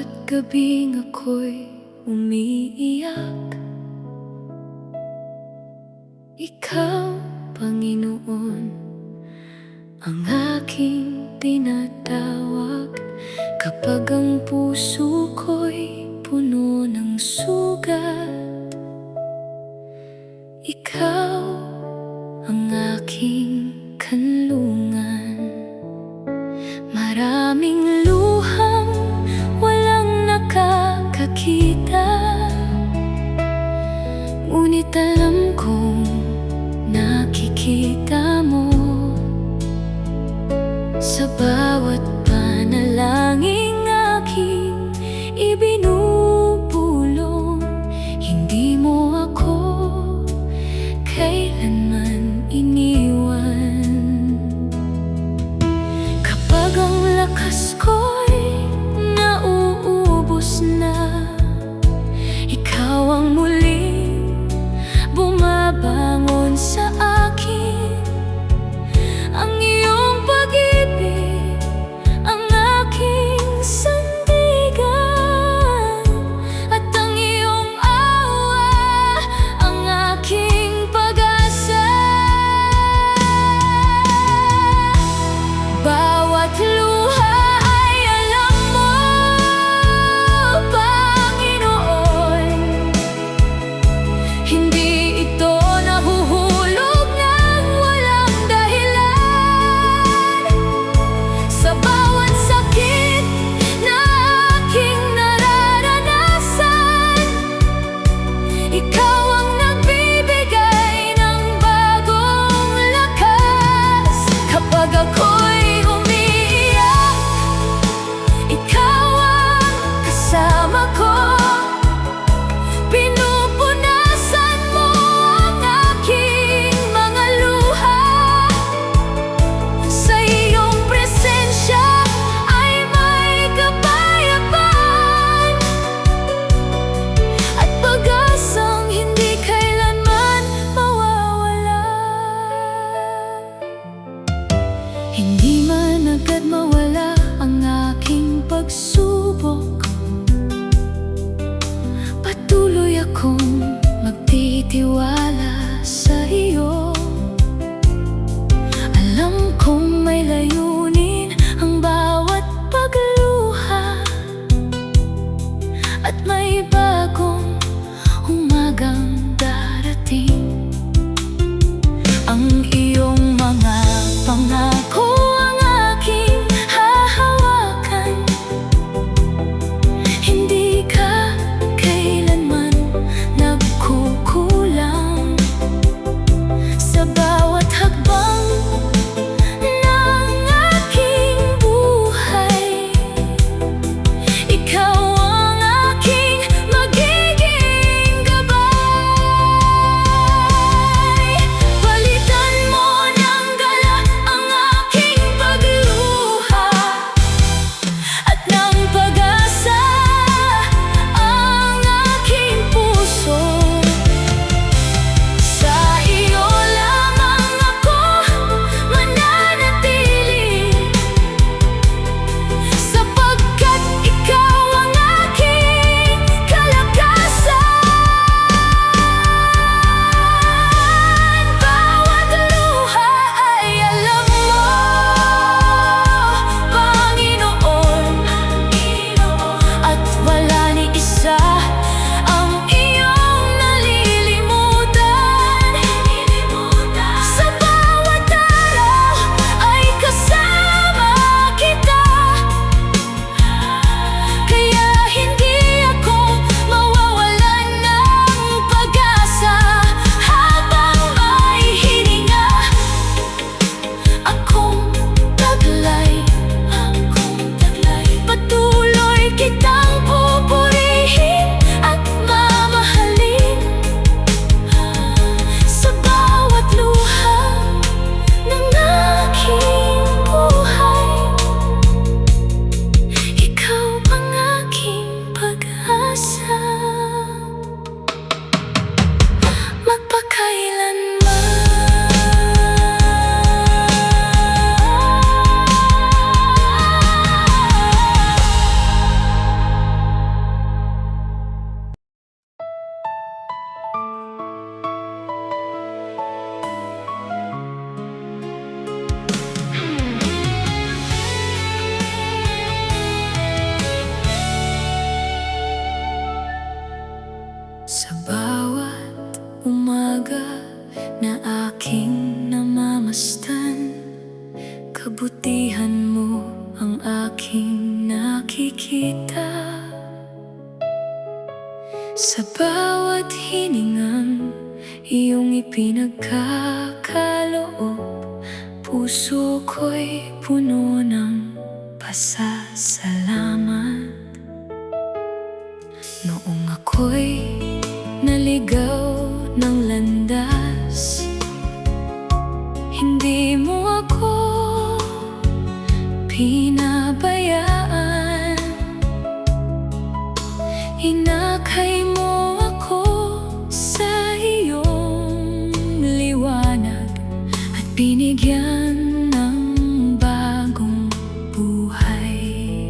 Bawat gabing ako'y umiiyak, Ikaw, Panginoon, ang aking tinatawag. Kapag ang puso ko'y puno ng sugat, Ikaw ang aking kanlungan. Maraming luhang walang nakakakita, ngunit alam kong nakikita mo. Sa bawat panalangin aking ibinubulong, hindi mo ako kailanman iniwan. Kapag ang lakas ko'y nauubos na, Ikaw ang muling bumabangon sa akin. Ang iyong pag-ibig ang aking sandigan, at ang iyong awa ang aking pag-asa. Bawat luha ay alam mo, Panginoon. Hindi ito nahuhulog ng walang dahilan. Sa bawat sakit na aking nararanasan, Ikaw ang nagbibigay ng bagong lakas. Kapag ako'y umiiyak, Ikaw ang kasama ko. Pinupunasan mo ang aking mga luha. Sa iyong presensya ay may kapayapaan, at pag-asang hindi kailanman mawawala. Hindi man agad mawala ang aking pagsubok, patuloy akong magtitiwala sa iyo. Alam kong may layunin ang bawat pagluha, at may bagong umagang darating. Ang iyong mga pangako ang aking hahawakan. makikita sa bawat hiningang iyong ipinagkakaloob. Puso ko'y puno ng pasasalamat. Noong ako'y naligaw ng landas, hindi mo ako pinabayaan. Inakay mo ako sa iyong liwanag at binigyan ng bagong buhay.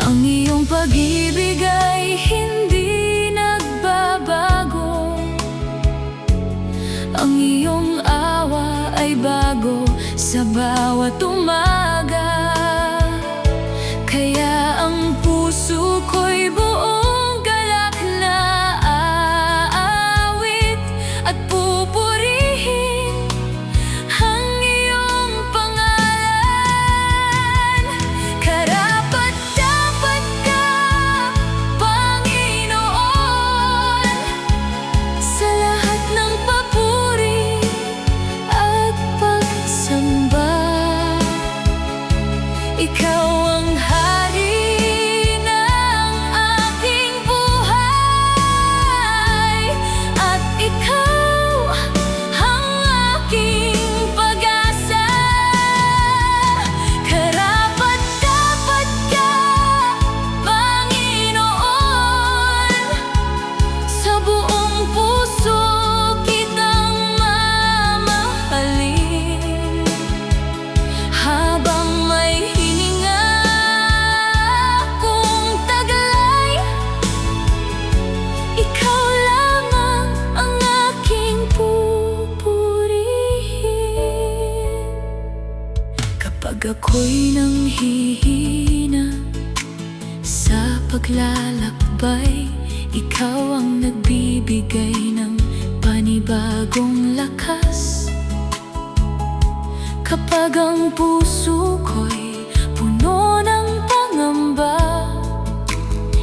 Ang iyong pag-ibig ay hindi nagbabago. Ang iyong awa ay bago sa bawat umaga. Kaya ang puso ko'y buong galak na aawit at pupurihin ang iyong pangalan. Karapat-dapat ka, Panginoon, sa lahat ng papuri at pagsamba. Ikaw ang hari ng aking buhay, at ikaw ang aking pag-asa. Karapat-dapat ka, Panginoon, sa buong puso kitang mamahalin. Habang may ikaw lamang ang aking pupurihin. Kapag ako'y nanghihina sa paglalakbay, ikaw ang nagbibigay ng panibagong lakas. Kapag ang puso ko'y puno ng pangamba,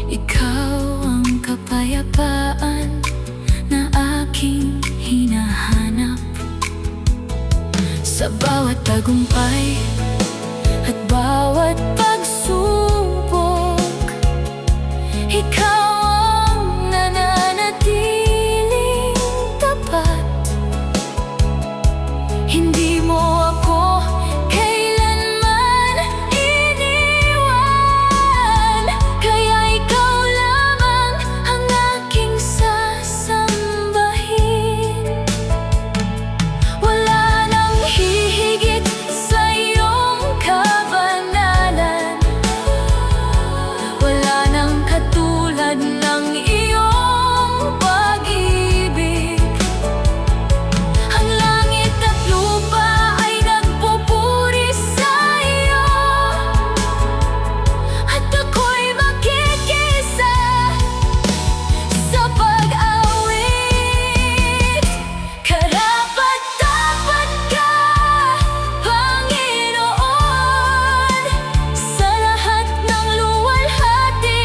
ikaw ang kapayapaan na aking hinahanap. Sa bawat tagumpay at bawat pagsubok, ikaw ang nananatiling tapat. Hindi mo ako kailanman iniwan. Kaya ikaw lamang ang aking sasambahin. Wala nang hihigit sa iyong kabanalan. Wala nang katulad ng iyong pag-ibig. Ang langit at lupa ay nagpupuri sa iyo, at ako'y makikisa sa pag-awit. Karapat-dapat ka, Panginoon, sa lahat ng luwalhati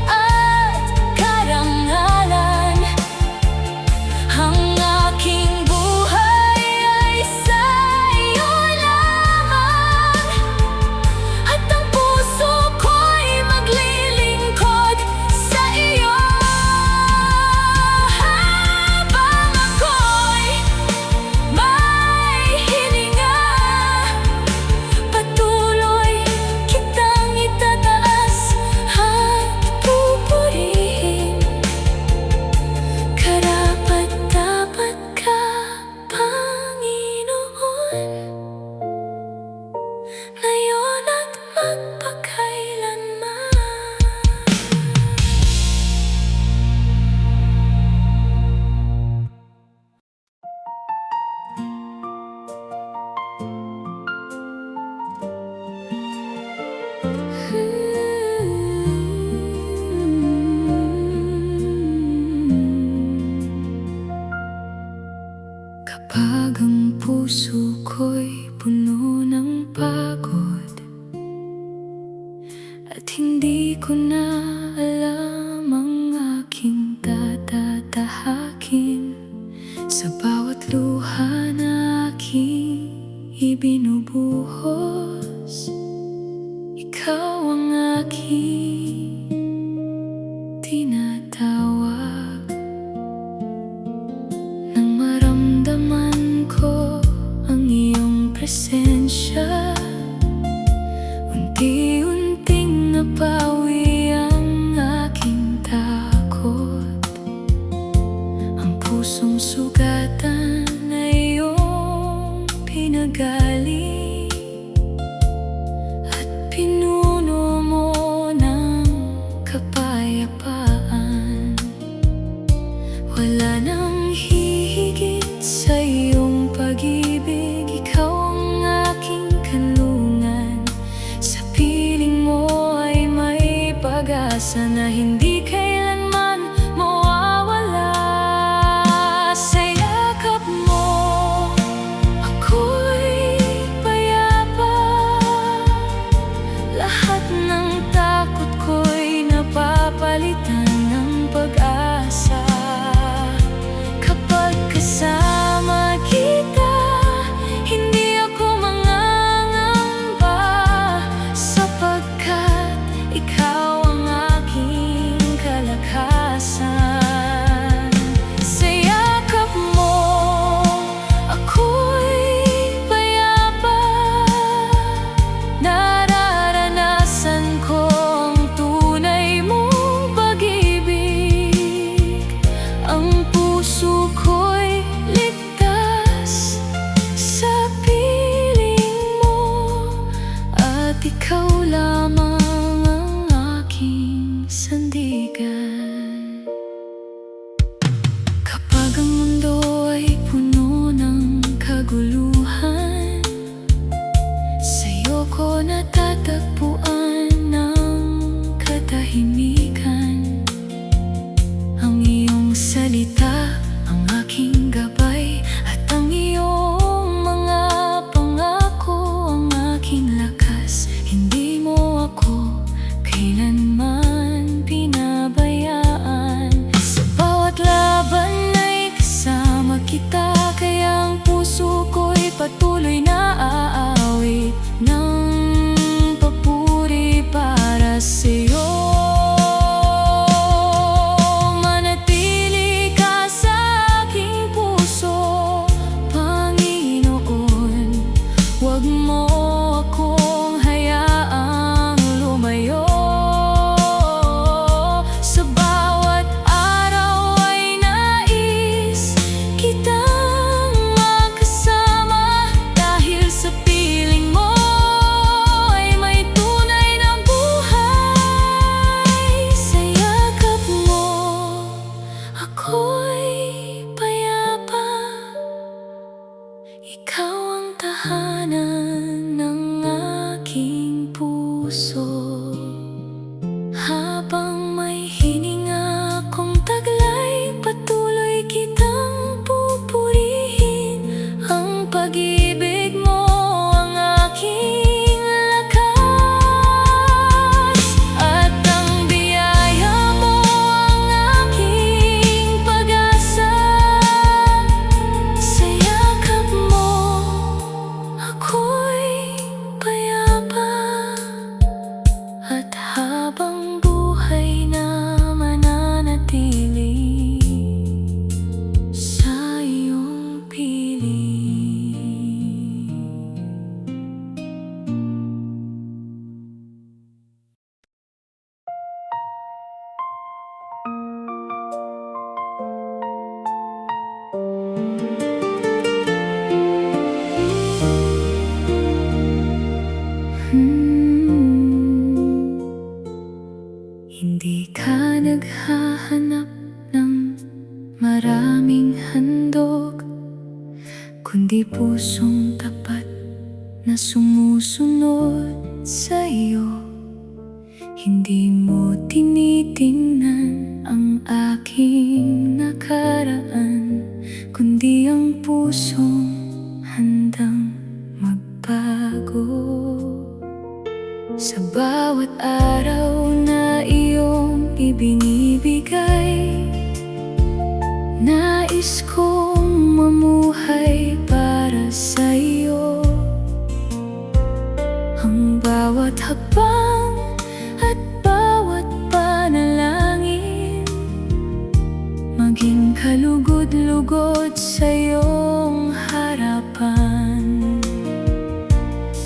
at karangalan. Ang aking buhay ay sa iyo lamang, at ang puso ko'y maglilingkod sa iyo. Habang ako'y may hininga, patuloy kitang itataas at pupurihin. Karapat-dapat ka, Panginoon, ngayon at magpakailanman. Kapag ang puso ko'y puno ng pagod, At hindi ko na alam ang aking tatatahakin sa bawat luha na aking ibinubuhos. Ikaw ang aking tinatawag nang maramdaman ko ang iyong presensya. Unti-unting napawi ang aking takot, ang pusong sugatan na iyong pinagali at pinuno mo ng kapayapaan. Wala nang hihigit sa iyong pag-ibig, ikaw ang aking kanlungan. Sa piling mo ay may pag-asa na hindi kailanman mawawala. Sa yakap mo ako'y payapa, lahat ng takot ko'y napapalitan ng pag-asa. Kapag kasama kita, hindi ako mangangamba, sapagkat ikaw ang aking kalakasan. Sa yakap mo ako'y payapa, nararanasan ko ang tunay mong pag-ibig. Ang puso ko'y ligtas sa piling mo, at ikaw lamang ang aking sandigan. Kapag ang mundo ay puno ng kaguluhan, sa'yo ko natatagpuan ng katahimikan. Ang iyong salita ang aking gabay, at ang iyong mga pangako ang aking lakas. Hindi mo ako kailanman pinabayaan. Sa bawat laban ay kasama kita, kaya ang puso ko'y patuloy na aawit ng papuri para sa'yo. Manatili ka sa aking puso, Panginoon. Huwag mo akong hayaang lumayo. Sa bawat araw ay nais kitang makasama, dahil sa piling mo ay may tunay na buhay. Sa yakap mo ako'y payapa, ikaw ang tahanan ng aking puso. Habang may hininga akong taglay, patuloy kitang pupurihin. Ang pag-ibig mo ang aking lakas, at ang biyaya mo ang aking pag-asa. Sa yakap mo ako'y payapa, at habang buhay na mananatili sa iyong piling. Hindi ka naghahanap ng maraming handog, kundi pusong tapat na sumusunod sa iyo. Hindi mo tinitingnan ang aking nakaraan, kundi ang pusong handang magbago. Sa bawat araw na iyong ibinibigay. Nais kong mamuhay para sa'yo. Ang bawat hakbang at bawat panalangin maging kalugod-lugod sa iyong harapan.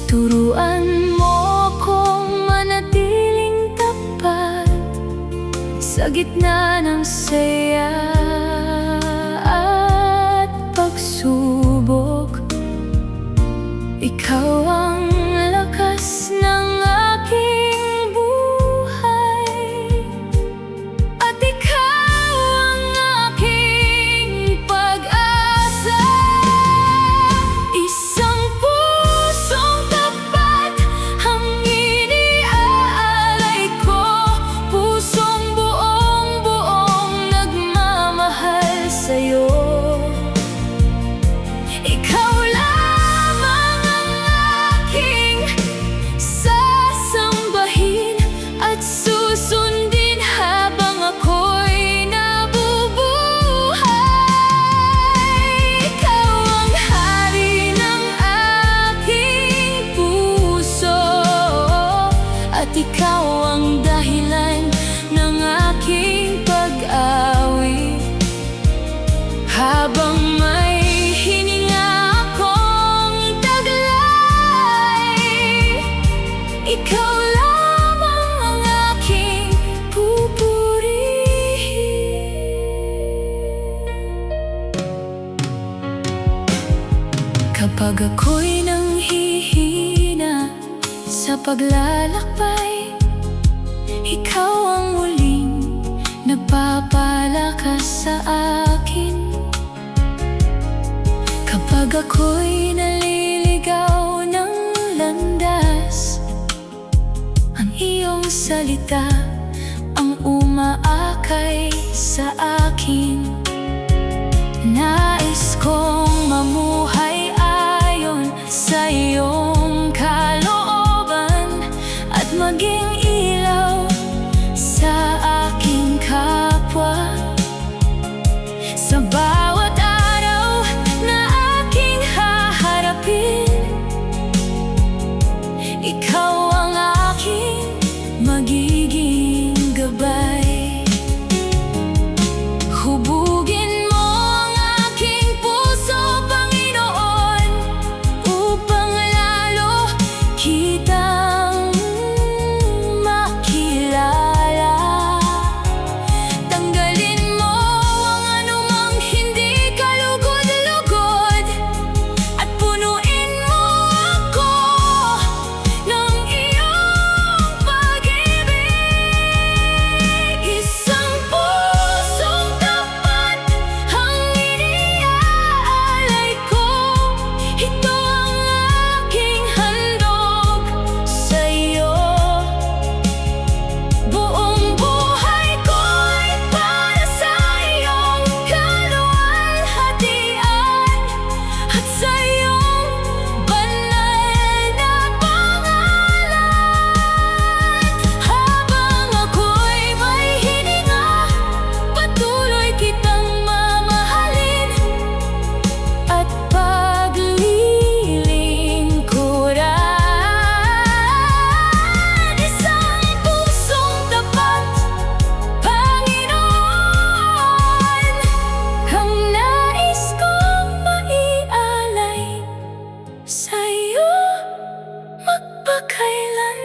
Turuan mo kong manatiling tapat sa gitna ng saya at pagsubok. Ikaw ang lakas ng aking buhay, at ikaw ang aking pag-asa. Isang pusong tapat ang iniaalay ko, pusong buong-buong nagmamahal sa'yo. Ikaw lamang ang aking sasambahin at susundin habang ako'y nabubuhay. Ikaw ang hari ng aking puso, at ikaw ang dahilan ng aking pag-awi. Habang may hininga akong taglay, ikaw lamang ang aking pupurihin. Kapag ako'y nanghihina sa paglalakbay, ikaw ang muling nagpapalakas sa akin. Kapag ako'y naliligaw ng landas, ang iyong salita ang umaakay sa akin. Nais kong mamuhay ayon sa iyong kalooban at maging ilaw sa aking kapwa. Sa bawat araw na aking haharapin, ikaw ang aking magiging gabay. Hubugin mo ang aking puso, Panginoon, upang lalo kitang makilala. Tanggalin mo ang anumang hindi kalugod-lugod at punuin mo ako ng iyong pag-ibig. Isang pusong tapat ang iniaalay ko, ito ang aking handog sa iyo. Buong buhay ko'y para sa iyong kaluwalhatian at sa iyong banal na pangalan. Habang ako'y may hininga, patuloy kitang mamahalin at paglilingkuran. Isang pusong tapat, Panginoon, ang nais kong maialay sa'yo magpakailanman.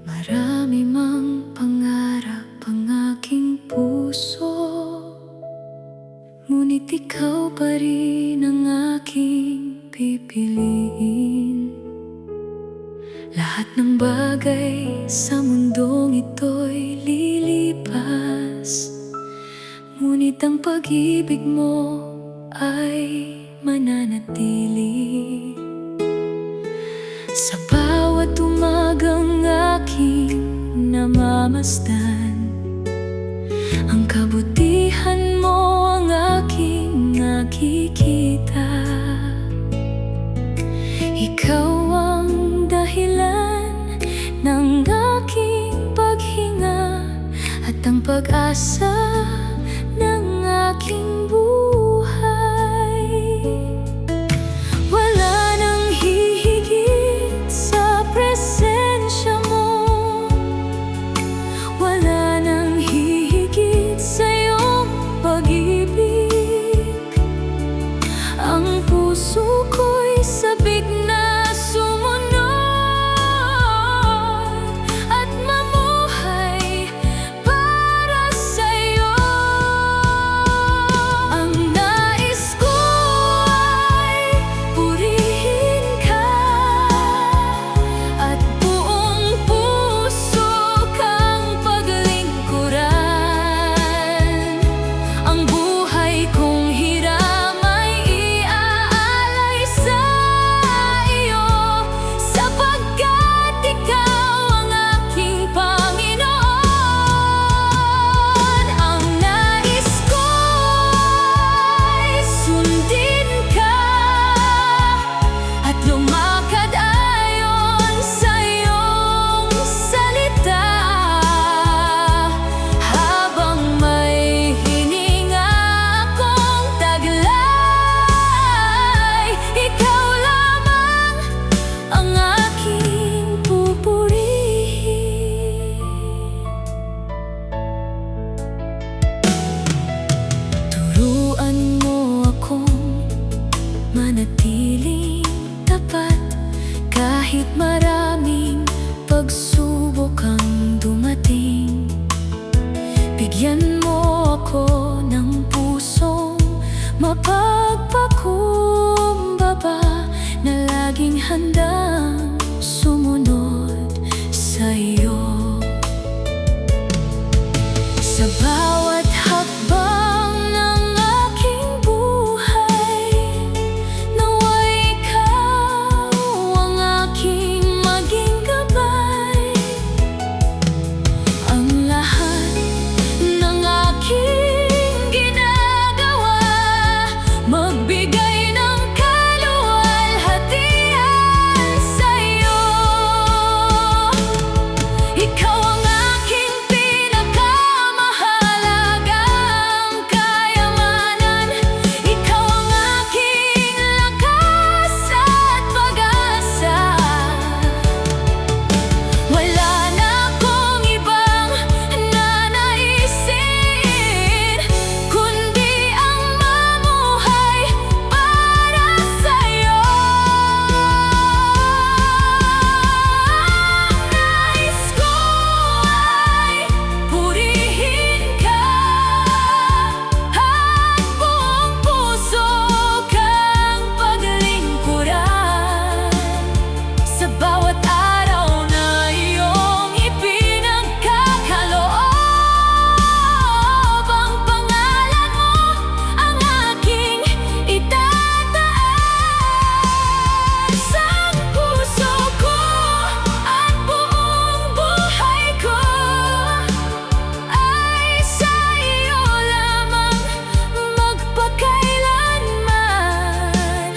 Marami mang pangarap ang aking puso, ngunit ikaw pa rin ang aking pipiliin. Lahat ng bagay sa mundong ito'y lilipas, ngunit ang pag-ibig mo ay mananatili. Sa bawat umagang aking namamasdan, ang kabutihan mo ang aking nakikita. Ikaw ang dahilan ng aking paghinga at ang pag-asa ng aking buhay. Wala nang hihigit sa presensya mo, wala nang hihigit sa iyong pag-ibig. Ang puso ko'y sabik na sumunod at mamuhay para sa'yo. Ang nais ko ay purihin ka at buong puso kang paglingkuran. Ang buhay kong hiram ay iaalay sa iyo, sapagkat ikaw ang aking Panginoon. Ang nais ko ay sundin ka at lumakad ayon sa iyong salita. Habang may hininga akong taglay, ikaw lamang ang aking pupurihin. Turuan mo akong manatiling tapat kahit maraming pagsubok ang dumating. Bigyan mo ako ng pusong mapagpakumbaba na laging handang sumunod sa iyo. Sa bawat hakbang ng aking buhay, nawa'y ikaw ang aking maging gabay. Ang lahat ng aking ginagawa, magbigay ng kaluwalhatian sa iyo. Ikaw ang aking pinakamahalagang kayamanan. Ikaw ang aking lakas at pag-asa. Wala na akong ibang nanaisin, kundi ang mamuhay para sa'yo. Ang nais ko ay purihin ka at buong puso kang paglingkuran. Sa bawat araw na iyong ipinagkakaloob, ang pangalan mo ang aking itataas. Ang puso ko at buong buhay ko ay sa iyo lamang magpakailanman.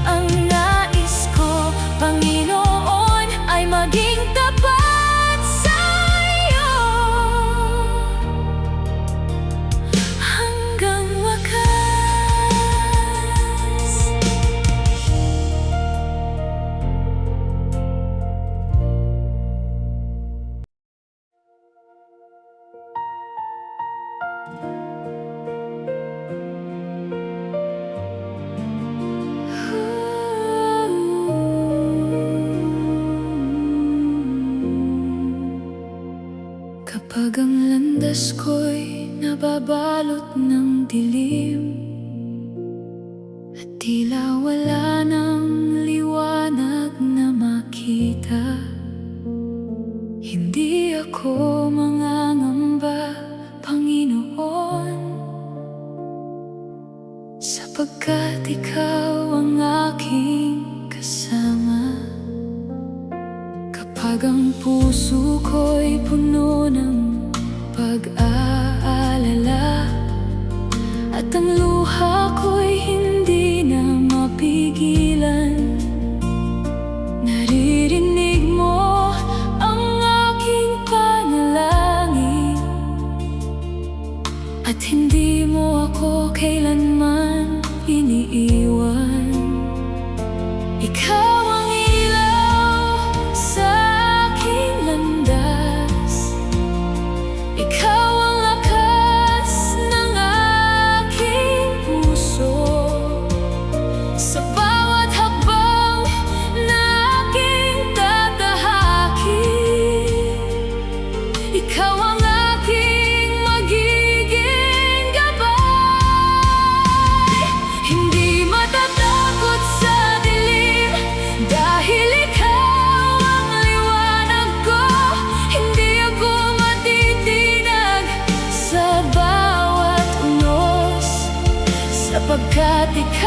Ang nais ko, Panginoon, ay maging tapat sa iyo hanggang wakas. Kapag ang landas ko'y nababalot ng dilim at tila wala ng liwanag na makita, Ikaw ang aking magiging gabay. Hindi matatakot sa dilim, dahil ikaw ang liwanag ko. Hindi ako matitinag sa bawat unos, sapagkat ikaw